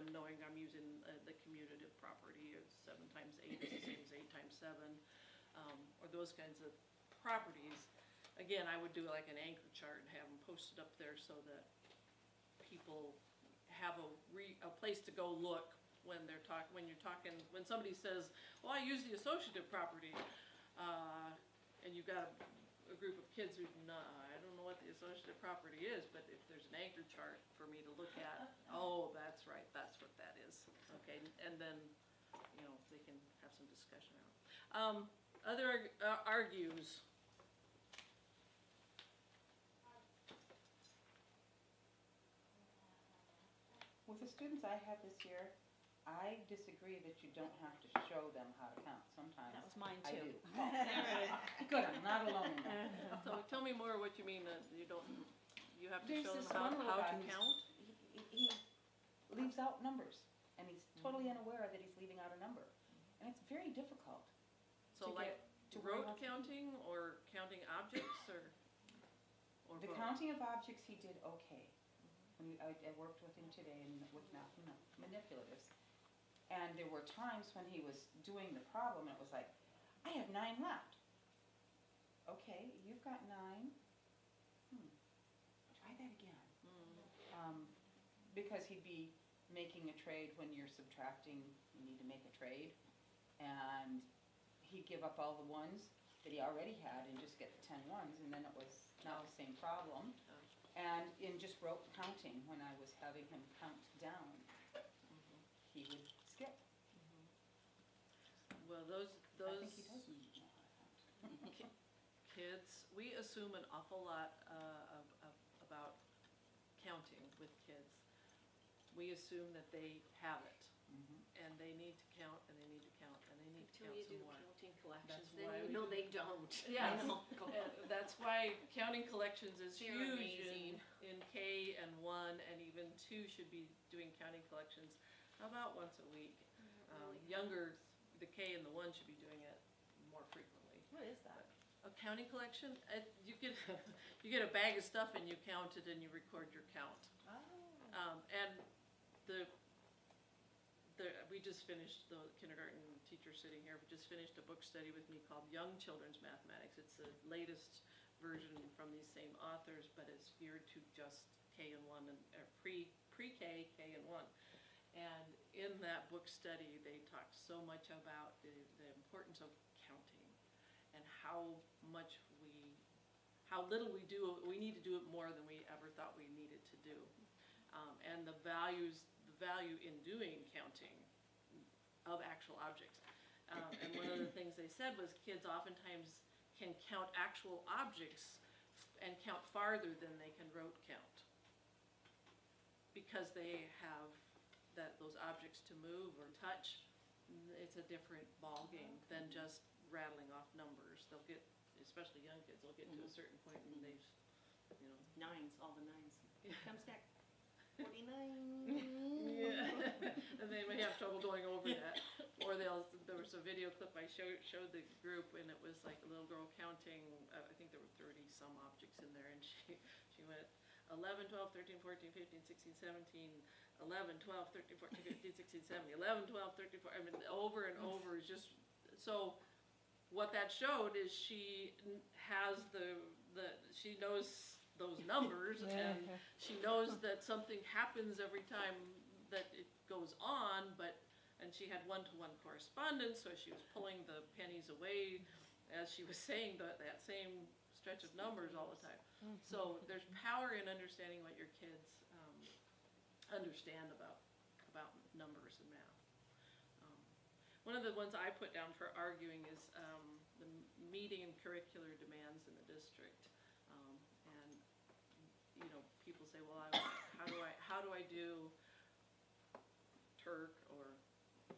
them knowing I'm using the commutative property of 7 times 8 is the same as 8 times 7, or those kinds of properties. Again, I would do like an anchor chart and have them posted up there so that people have a place to go look when they're when somebody says, well, I use the associative property, and you've got a group of kids who, I don't know what the associative property is, but if there's an anchor chart for me to look at, oh, that's right, that's what that is. Okay, and then, they can have some discussion around. Other argues. With the students I have this year, I disagree that you don't have to show them how to count. Sometimes that was mine too. I do. Oh, good, I'm not alone in that. So tell me more what you mean that you have to There's show them this one little how guy to count? He leaves out numbers, and he's totally unaware that he's leaving out a number. And it's very difficult. So like rote counting or counting objects or the both? counting of objects he did okay. I worked with him today with manipulatives. And there were times when he was doing the problem and it was like, I have 9 left. Okay, you've got 9. Try that again. Because he'd be making a trade when you're subtracting, you need to make a trade. And he'd give up all the ones that he already had and just get the 10 ones, and then it was not the same problem. And in just rote counting, when I was having him count down, he would skip. Well, those I think he does know how to count. kids, we assume an awful lot about counting with kids. We assume that they have it, and they need to count, and they need to count, and they need to count some more. Until you do counting collections, That's why then you know they don't. Yes, I know. and that's why counting collections is They're huge amazing. in K and 1, and even 2 should be doing counting collections about once a week. Younger, the K and the 1 should be doing it more frequently. What is that? A counting collection, you get a bag of stuff and you count it and you record your count. Oh. And we just finished, the kindergarten teacher sitting here, we just finished a book study with me called Young Children's Mathematics. It's the latest version from these same authors, but it's geared to just K and 1 and pre-K, K and 1. And in that book study, they talked so much about the importance of counting and how little we do. We need to do it more than we ever thought we needed to do. And the value in doing counting of actual objects. And one of the things they said was kids oftentimes can count actual objects and count farther than they can rote count, because they have those objects to move or touch. It's a different ball game than just rattling off numbers. They'll get, especially young kids, they'll get to a certain point and they've, Nines, all the 9s. Here comes Nick. 49. Yeah, and they may have trouble going over that. Or there was a video clip I showed the group, and it was like a little girl counting, I think there were 30 some objects in there, and she went 11, 12, 13, 14, 15, 16, 17, 11, 12, 13, 14, 15, 16, 17, 11, 12, 13, 14, I mean, over and over is just, so what that showed is she has she knows those numbers, and she knows that something happens every time that it goes on, and she had one-to-one correspondence, so she was pulling the pennies away as she was saying that same stretch of numbers all the time. So there's power in understanding what your kids understand about numbers and math. One of the ones I put down for arguing is the meeting curricular demands in the district. And people say, well, how do I do Turk, or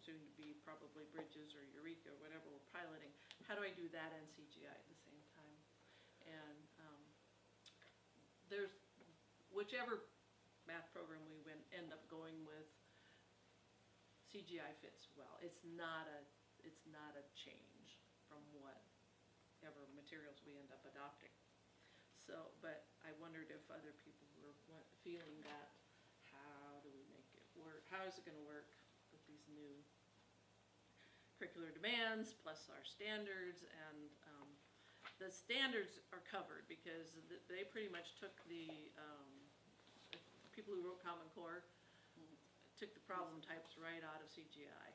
soon to be probably Bridges or Eureka or whatever we're piloting? How do I do that and CGI at the same time? And there's whichever math program we end up going with, CGI fits well. It's not a change from whatever materials we end up adopting. So, but I wondered if other people were feeling that. How do we make it work? how is it gonna work with these new curricular demands plus our standards, and the standards are covered because they pretty much took the people who wrote Common Core took the problem types right out of CGI.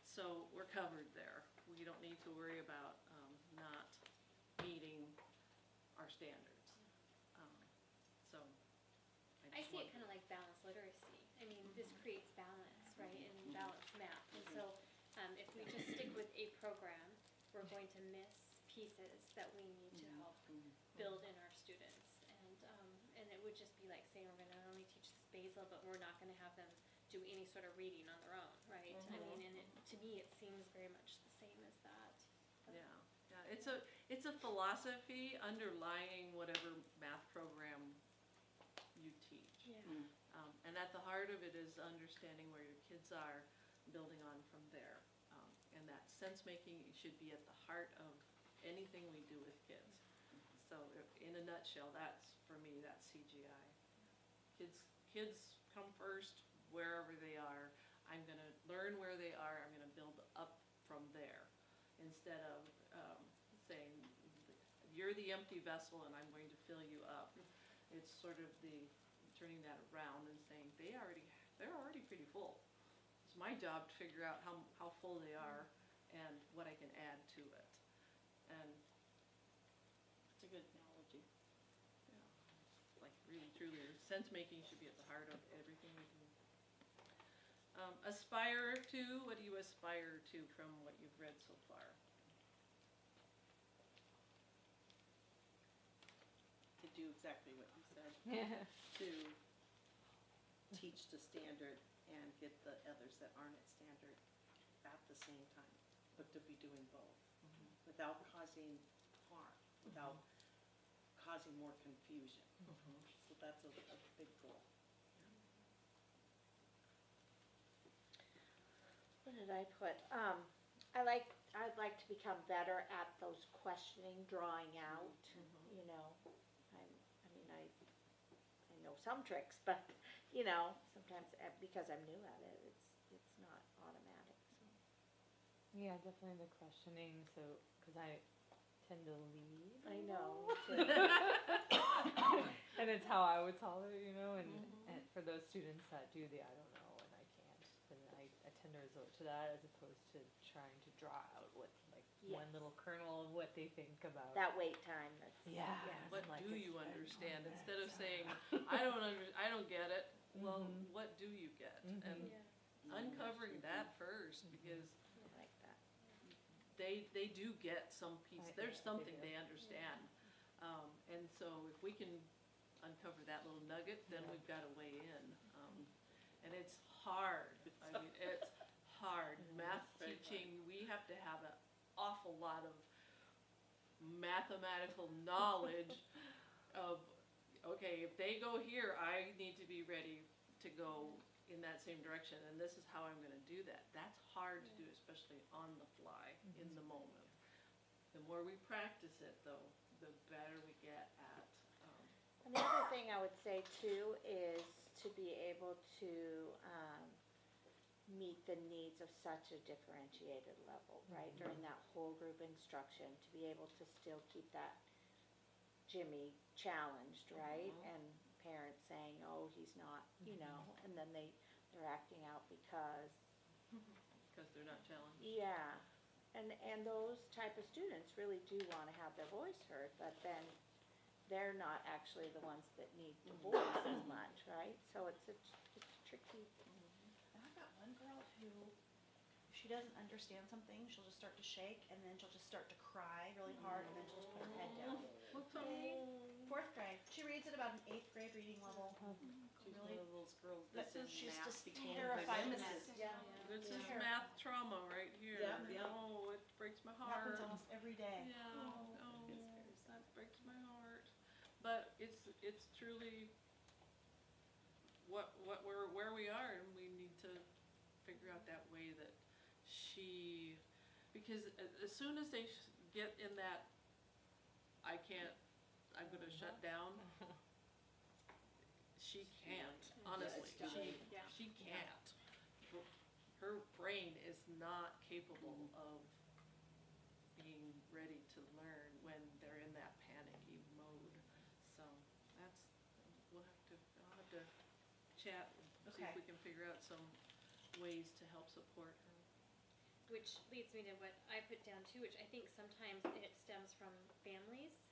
So we're covered there. We don't need to worry about not meeting our standards. So I just see want- it kind of like balanced literacy. I mean, this creates balance, right, and balanced math. And so if we just stick with a program, we're going to miss pieces that we need to help build in our students. And it would just be like saying we're going to only teach this basal, but we're not going to have them do any sort of reading on their own, right? I mean, and to me, it seems very much the same as that. But- Yeah, it's a philosophy underlying whatever math program you teach. Yeah. And at the heart of it is understanding where your kids are, building on from there. And that sense-making should be at the heart of anything we do with kids. So in a nutshell, that's, for me, that's CGI. Kids come first wherever they are. I'm gonna learn where they are, I'm gonna build up from there. Instead of saying, you're the empty vessel and I'm going to fill you up. It's sort of turning that around and saying, they're already pretty full. It's my job to figure out how full they are and what I can add to it. And It's a good analogy. like really truly, sense making should be at the heart of everything we do. Aspire to, what do you aspire to from what you've read so far? To do exactly what you said, to teach the standard and get the others that aren't at standard at the same time, but to be doing both, without causing harm, without causing more confusion. So that's a big goal. What did I put? I'd like to become better at those questioning, drawing out, you know. I know some tricks, but, you know, sometimes because I'm new at it, it's not automatic, so. Yeah, definitely the questioning, so, because I tend to lead. I know. And it's how I would solve it, you know, and for those students that do the I don't know and I can't, then I tend to resort to that as opposed to trying to draw out what, like, one Yes. little kernel of what they think about. That wait time, that's. Yeah. What Like do it's you right understand? on there, Instead of so. saying, I don't get it, well, Mhm. what do you get? And Yeah. uncovering that first, because I like that. they do get some piece, Right, there's yeah, they something do. they understand. And so if we can uncover that little nugget, then Yeah. we've got a way in. And it's hard, I mean, it's hard. Math Very teaching, we have to have an awful lot of mathematical knowledge of, okay, if they go here, I need to be ready to go in that same direction, and this is how I'm gonna do that. That's hard to do, especially on the fly, in the moment. The more we practice it, though, the better we get at, And the other thing I would say too is to be able to meet the needs of such a differentiated level, right? During that whole group instruction, to be able to still keep that Jimmy challenged, right? And parents saying, oh, he's not, you know, and then they're acting out because, because they're not challenged. yeah. And those type of students really do wanna have their voice heard, but then they're not actually the ones that need the voice as much, right? So it's a tricky, And I've got one girl who, if she doesn't understand something, she'll just start to shake, and then she'll just start to cry really hard, and then she'll just put her head down. What's up? 4th grade. She reads at about an 8th grade reading level. She's Really? one of those girls But that's in she's math just became terrified her of nemesis. math. yeah. This is Yeah. math trauma right here. Yep, yep. Oh, it breaks my Happens heart. almost every day. Yeah, oh, that breaks my heart. But it's truly where we are, and we need to figure out that way that because as soon as they get in that, I'm gonna shut down, she can't, honestly, it's too late. Yeah. she can't. not capable of being ready to learn when they're in that panicky mode. So that's, I'll have to chat and see if Okay. we can figure out some ways to help support her. Which leads me to what I put down too, which I think sometimes it stems from families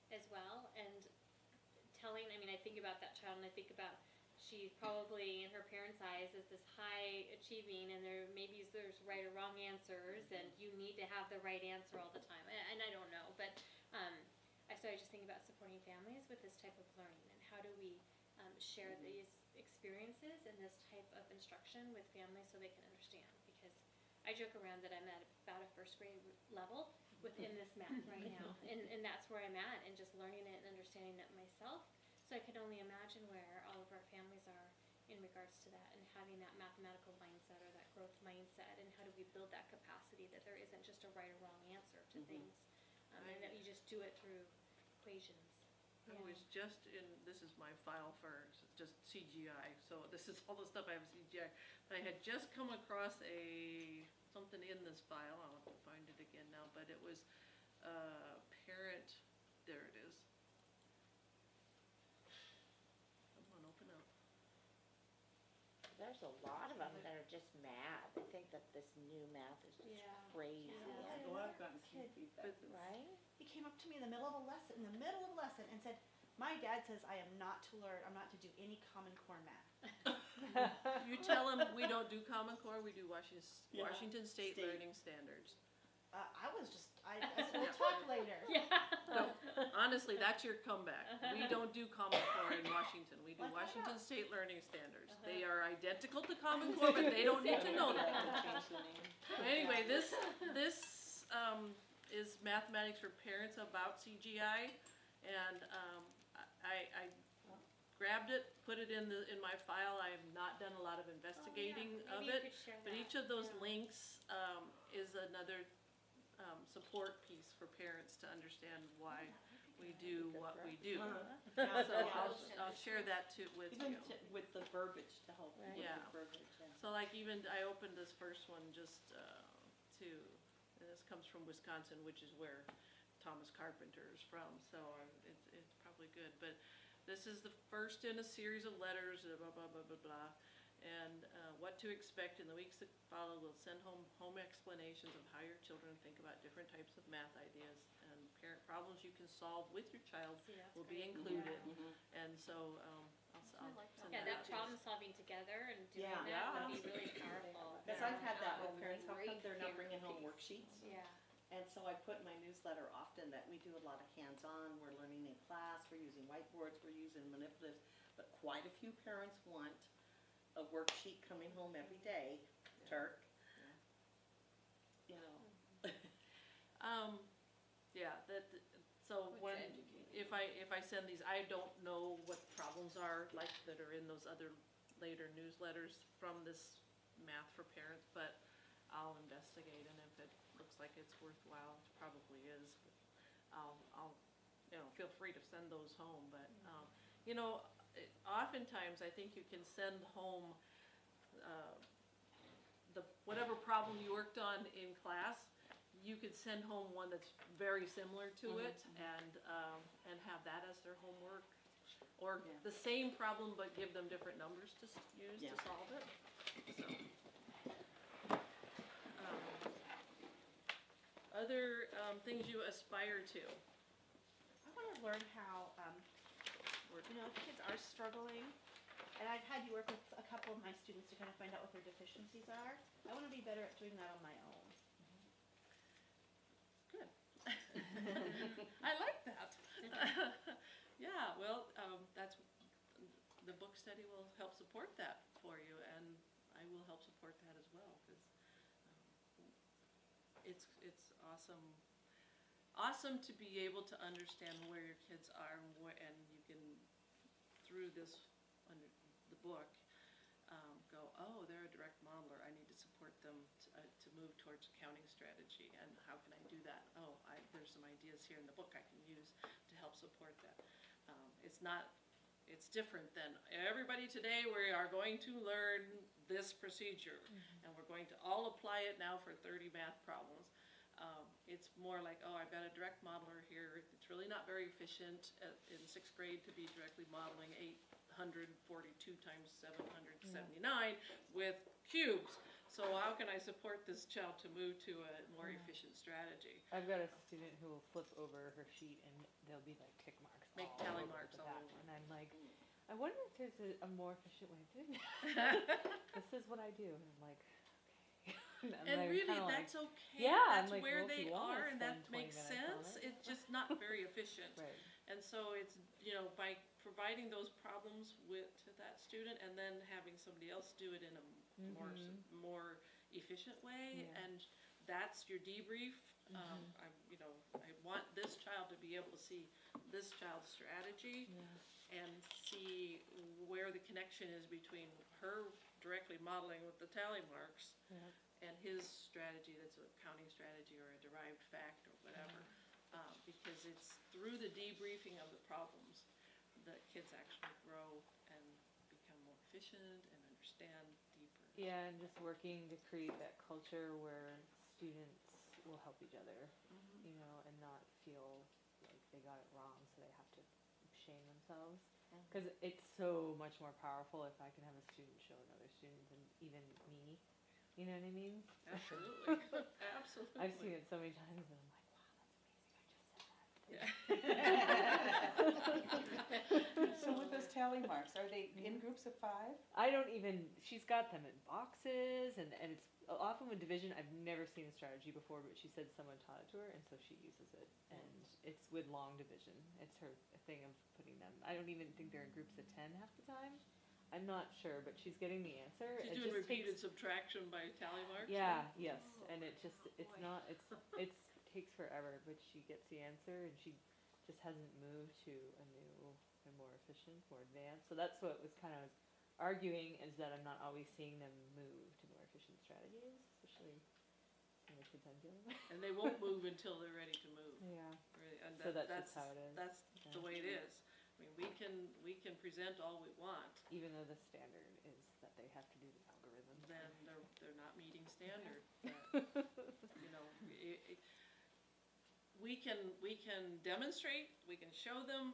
as well, and telling, I mean, I think about that child and I think about she's probably in her parents' eyes is this high achieving, and there's right or wrong answers, and you need to have the right answer all the time, and I don't know, but so I just think about supporting families with this type of learning, and how do we share these experiences and this type of instruction with families so they can understand, because I joke around that I'm at about a first grade level within this math right now, and that's where I'm at, and just learning it and understanding it myself. So I can only imagine where all of our families are in regards to that, and having that mathematical mindset or that growth mindset, and how do we build that capacity that there isn't just a right or wrong answer to things, and that you just do it through equations. I was just this is my file for just CGI, so this is all the stuff I have CGI. But I had just come across something in this file, I'll have to find it again now, but it was parent, there it is. Come on, open up. There's a lot of them that are just mad. I think that this new math is just Yeah. crazy, Yeah. Well, I've gotten some Kid. feedback. right? He came up to me in the middle of a lesson, and said, "My dad says I am not to learn. I'm not to do any Common Core math." You tell them we don't do Common Core, we do Yeah. Washington State State. Learning Standards. I said, "We'll talk later." Yeah. Honestly, that's your comeback. We don't do Common Core in Washington, we do Well, I found Washington out. State Learning Standards. They are identical to Common Core, but they don't need to know that. Change the name. So anyway, this is Mathematics for Parents about CGI, and I grabbed it, put it in my file. I have not done a lot of investigating of Maybe you it, could share but that. each of those Yeah. links is another support piece for parents to understand why we do what we do. Yeah. So I'll share that too with Even you. with the verbiage to help Right. with Yeah. the verbiage. So like even, I opened this first one just and this comes from Wisconsin, which is where Thomas Carpenter is from, so it's probably good. But this is the first in a series of letters, blah, blah, blah, blah, blah. And what to expect in the weeks that follow. We'll send home explanations of how your children think about different types of math ideas, and parent problems you can solve with your child See, that's will be great. included. Mhm. And so I'll send Yeah, that that out to problem you. solving together and doing Yeah. that would be really powerful. Because Yeah. I've had that with Um, parents, how come great they're not parent bringing home piece. worksheets? Yeah. And so I put in my newsletter often that we do a lot of hands-on, we're learning in class, we're using whiteboards, we're using manipulatives, but quite a few parents want a worksheet coming home every day, Turk. You know, Yeah, so when, if I send these, I don't know what the problems are like that are in those other later newsletters from this Math for Parents, but I'll investigate, and if it looks like it's worthwhile, it probably is. I'll feel free to send those home, but, oftentimes I think you can send home, whatever problem you worked on in class, you could send home one that's very similar to it, and have that as their homework. Or Yeah. the same problem, but give them different numbers to use Yeah. to solve it, so. Other things you aspire to. I want to learn how, kids are struggling, and I've had you work with a couple of my students to kind of find out what their deficiencies are. I want to be better at doing that on my own. Good. I like that. Yeah, well, the book study will help support that for you, and I will help support that as well, because it's awesome to be able to understand where your kids are, and you can, through this, under the book, go, oh, they're a direct modeler, I need to support them to move towards accounting strategy, and how can I do that? Oh, there's some ideas here in the book I can use to help support that. It's not It's different than, everybody today, we are going to learn this procedure, and we're going to all apply it now for 30 math problems. It's more like, oh, I've got a direct modeler here. It's really not very efficient in 6th grade to be directly modeling 842 times 779 with cubes. So how can I support this child to move to a more efficient strategy? I've got a student who will flip over her sheet and there'll be like tick marks. Make all tally over marks the all back. over. And I'm like, I wonder if there's a more efficient way of doing it. This is what I do. And I'm like, okay. And I'm really, kinda like, that's okay. yeah, I'm That's like, where well, if they you wanna are, and that spend 20 makes minutes on sense. it. It's just not very efficient. right. And so it's, by providing those problems to that student and then having somebody else do it in a more efficient way, Yeah. and that's your debrief. I want this child to be able to see this child's strategy and see where the connection is between her directly modeling with the tally marks and his strategy that's a counting strategy or a derived fact or whatever. Because it's through the debriefing of the problems that kids actually grow and become more efficient and understand deeper. Yeah, and just working to create that culture where students will help each other, and not feel like they got it wrong, so they have to shame themselves. Because it's so much more powerful if I can have a student show another student than even me. You know what I mean? Absolutely. Absolutely. I've seen it so many times, and I'm like, wow, that's amazing. I just said that. Yeah. So with those tally marks, are they in groups of 5? I don't even, she's got them in boxes, and it's often with division. I've never seen a strategy before, but she said someone taught it to her, and so she uses it. And it's with long division. It's her thing of putting them. I don't even think they're in groups of 10 half the time. I'm not sure, but she's getting the answer. She's It doing just repeated takes, subtraction by tally marks? yeah, yes, and it just, it's boy. not, it takes forever, but she gets the answer, and she just hasn't moved to a new and more efficient, more advanced. So that's what was kind of arguing, is that I'm not always seeing them move to more efficient strategies, especially some of the kids I'm dealing with. And they won't move until they're ready to move. Yeah. Really, and So that's just how it is. That's the way it is. I mean, we can present all we want, Even though the standard is that they have to do the algorithm. then they're not meeting standard. But, we can demonstrate, we can show them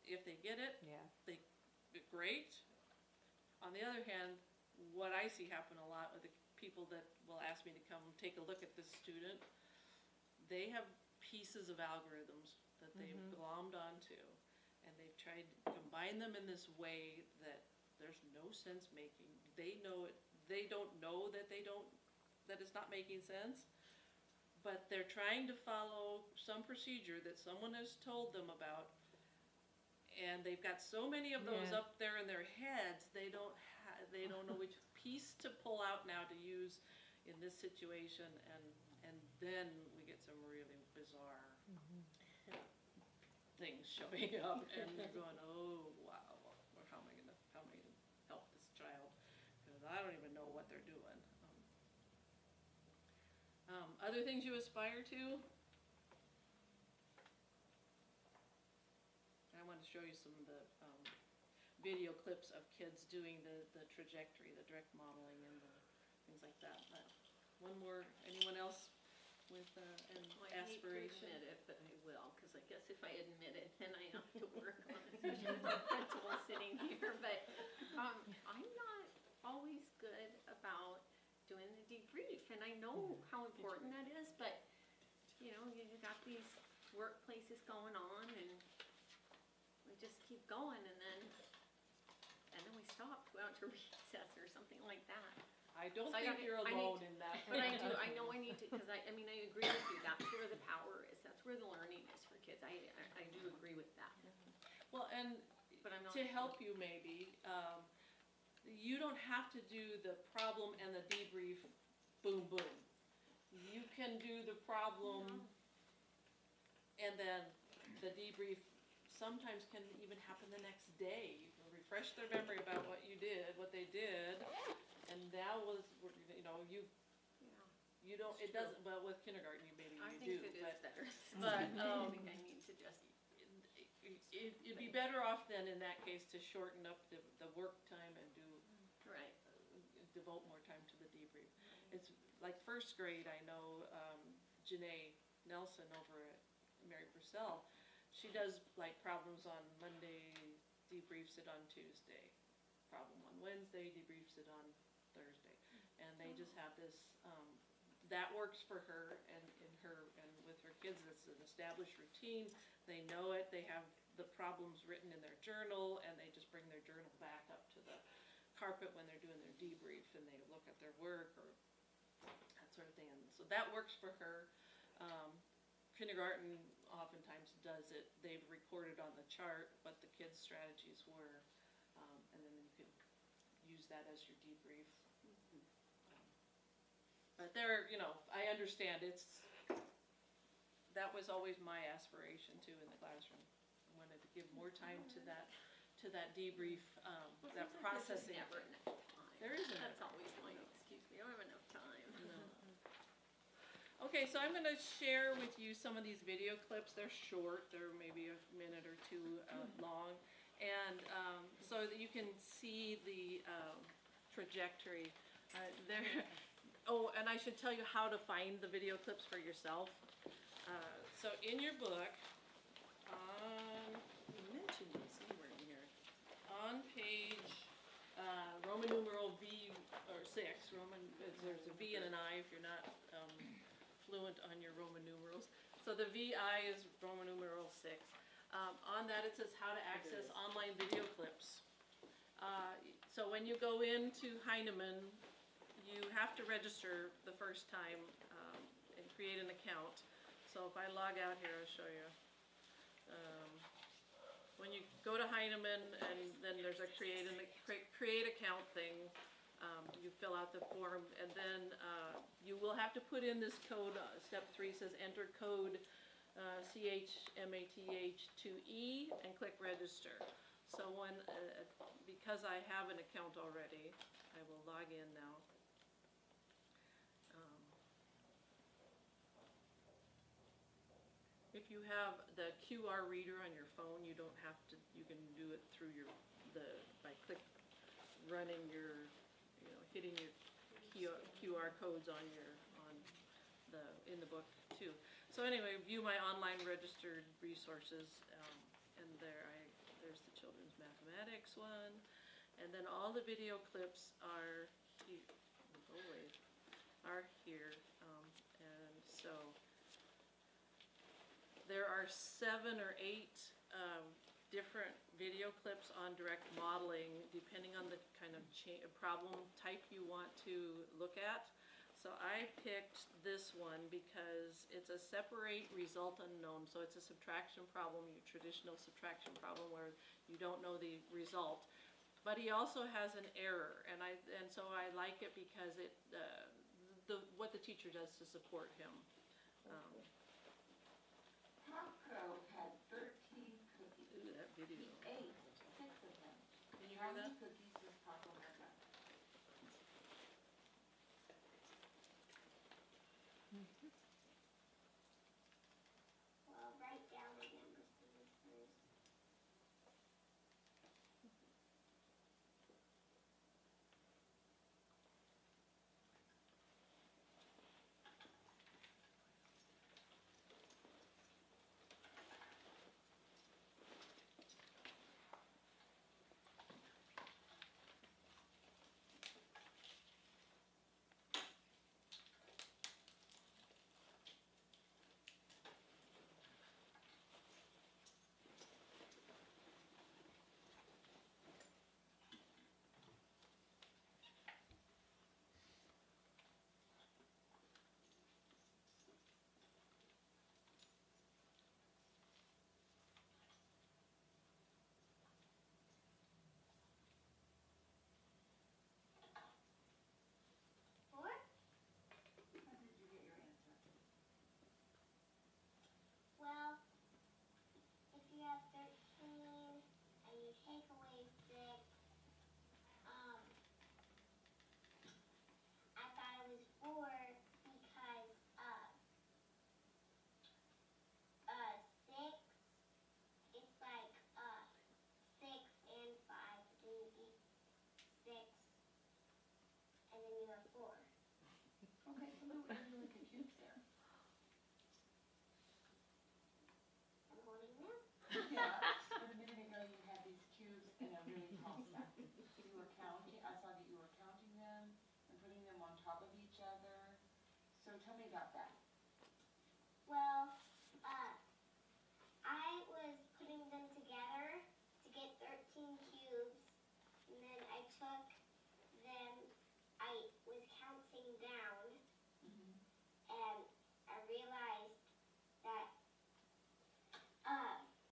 if they get it, Yeah. great. On the other hand, what I see happen a lot with the people that will ask me to come take a look at this student, they have pieces of algorithms that they've glommed onto, and they've tried to combine them in this way that there's no sense making. They know it. They don't know that that it's not making sense, but they're trying to follow some procedure that someone has told them about, and they've got so many of those up there in their heads, they don't know which piece to pull out now to use in this situation, and then we get some really bizarre things showing up, and you're going, oh wow, how am I gonna help this child? Because I don't even know what they're doing. Other things you aspire to? I want to show you some of the video clips of kids doing the trajectory, the direct modeling, and the things like that. But one more, anyone else with an aspiration? I hate to admit it, but I will, because I guess if I admit it, then I have to work on it, especially with the principal sitting here. But I'm not always good about doing the debrief, and I know how important that is, but you got these workplaces going on, and we just keep going, and then we stop, go out to recess or something like that. I don't So I think gotta- you're I need alone to- in that. But I know I need to, because I agree with you, that's where the power is, that's where the learning is for kids, I do agree with that. Well, and But I'm not. to help you maybe, you don't have to do the problem and the debrief, boom, boom. You can do the problem and then the debrief sometimes can even happen the next day. You can refresh their memory about what you did, what they did, and that was, you don't, it doesn't, well, with kindergarten, maybe I you do, think it is better. but, I think I need to just it'd be better off then in that case to shorten up the work time and Right. devote more time to the debrief. It's like first grade, I know, Janae Nelson over at Mary Purcell, she does like problems on Monday, debriefs it on Tuesday. Problem on Wednesday, debriefs it on Thursday. And they just have this, that works for her and with her kids, it's an established routine. They know it, they have the problems written in their journal, and they just bring their journal back up to the carpet when they're doing their debrief, and they look at their work or that sort of thing. And so that works for her. Kindergarten oftentimes does it. They've recorded on the chart what the kids' strategies were, and then you could use that as your debrief. But there, I understand that was always my aspiration too in the classroom. I wanted to give more time to that debrief, that processing. Never enough time. There isn't. That's always my excuse. We don't have enough time. No. Okay, so I'm gonna share with you some of these video clips. They're short, they're maybe a minute or two long. And so that you can see the trajectory. And I should tell you how to find the video clips for yourself. So in your book, You mentioned it somewhere in here. on page Roman numeral V or 6, there's a V and an I if you're not fluent on your Roman numerals. So the VI is Roman numeral 6. On that it says how to access online video clips. So when you go into Heinemann, you have to register the first time and create an account. So if I log out here, I'll show you. When you go to Heinemann, and then there's a create account thing, you fill out the form, and then you will have to put in this code. Step 3 says enter code CHMATH2E and click register. So because I have an account already, I will log in now. If you have the QR reader on your phone, you don't have to. You can do it through by running your, hitting your QR codes in the book too. So anyway, view my online registered resources, and there's the children's mathematics one, and then all the video clips are here. And so. There are 7 or 8 different video clips on direct modeling, depending on the kind of problem type you want to look at. So I picked this one because it's a separate result unknown. So it's a subtraction problem, your traditional subtraction problem where you don't know the result. But he also has an error, and so I like it because what the teacher does to support him. Paco had 13 cookies. Ooh, that video. He ate 6 of them. Can you How hear many that? cookies does Paco have left? Well, write down the numbers to the first. tell me about